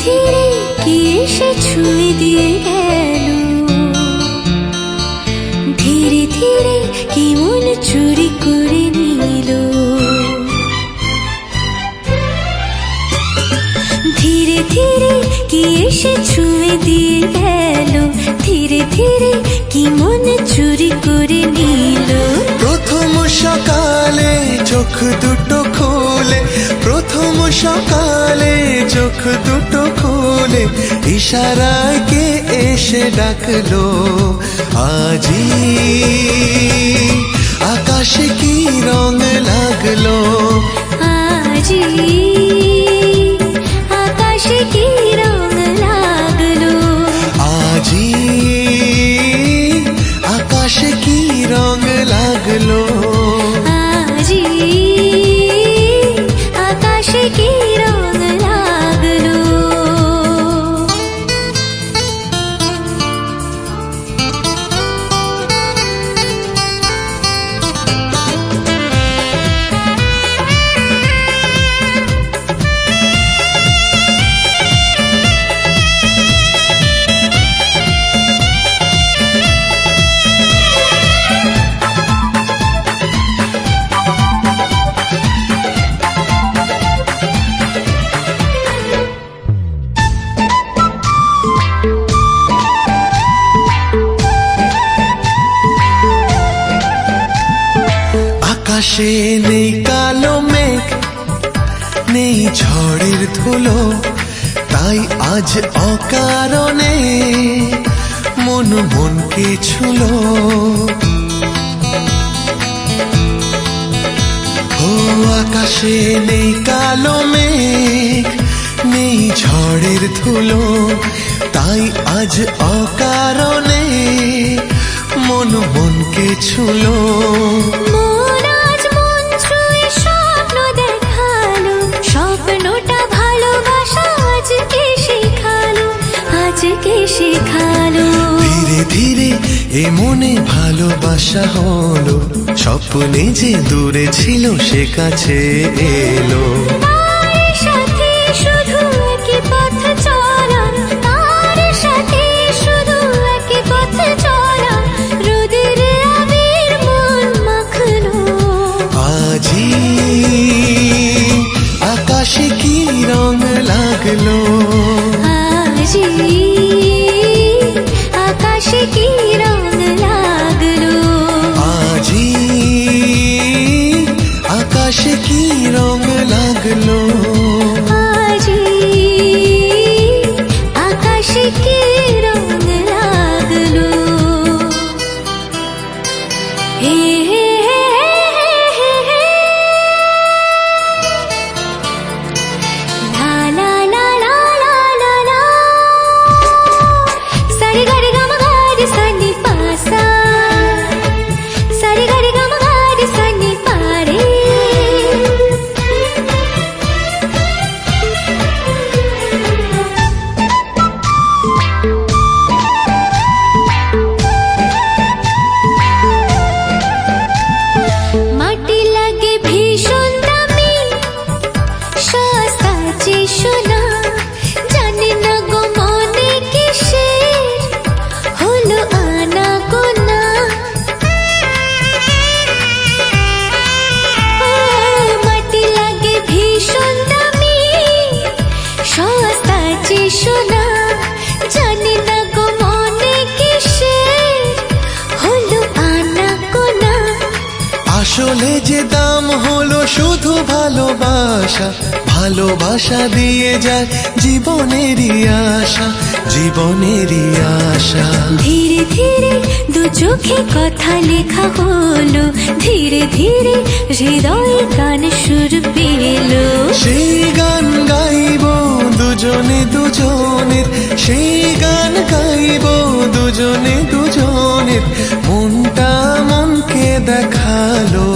ধীরে কি এসে ছুঁয়ে দিয়ে গেল, ধীরে ধীরে কি মন চুরি করে নিল। ধীরে ধীরে কি এসে ছুঁয়ে দিয়ে গেল, ধীরে ধীরে কি মন চুরি করে নিল। প্রথম সকালে চোখ দুটো খুলে, প্রথম সকালে চোখ দুটো খুলে ইশারায় কে এসে ডাকলো। আজি আকাশে কি রং লাগলো, আজি আকাশে কি রং লাগলো, আজি আকাশে কি রং লাগলো, আজি আকাশে কি রং লাগলো। আকাশে নেই কালো মেঘ, নেই ঝড়ের ধুলো, তাই আজ অকারণে মন মনকে ছুলো। ও আকাশে নেই কালো মেঘ, নেই ঝড়ের ধুলো, তাই আজ অকারণে মন মনকে ছুলো। মন আজ মন ছুঁয়ে স্বপ্ন দেখালো, স্বপ্নটা ভালোবাসা আজকে শেখালো, আজকে শেখালো। ধীরে ধীরে এ মনে ভালোবাসা হলো, স্বপ্নে যে দূরে ছিল সে কাছে এলো। তার সাথে শুধু একই পথ চলা, তার সাথে শুধু একই পথ চলা, রোদের আবির মন মাখলো। আজি আকাশে কি রং লাগলো, আজি আকাশে কি রং লাগলো, আজি আকাশে কি রং লাগলো, আজি আকাশে কি রং লাগলো। হে হে হে হে হে হে। লা লা লা লা লা লা লা। সারে গারে গা মা গা রে সা নি পা সা। সারে গারে গা মা গা রে সা নি পা রে। মাটি লাগে ভীষণ দামি, সস্তা যে সোনা, জানি না গো মনে কিসের হলো আনা গোনা। ও মাটি লাগে ভীষণ দামি, সস্তা যে সোনা, জানি না গো মনে কিসের হলো আনা গোনা। আসলে যে দাম হলো শুধু ভালোবাসা, ভালোবাসা দিয়ে যায় জীবনেরই আশা, জীবনেরই আশা। ধীরে ধীরে দু চোখে কথা লেখা হলো, ধীরে ধীরে হৃদয়ে গান সুর পেলো। সেই গান গাইবো দুজনে দুজনের, সেই গান গাইবো দুজনে দুজনের, মনটা মনকে দেখালো।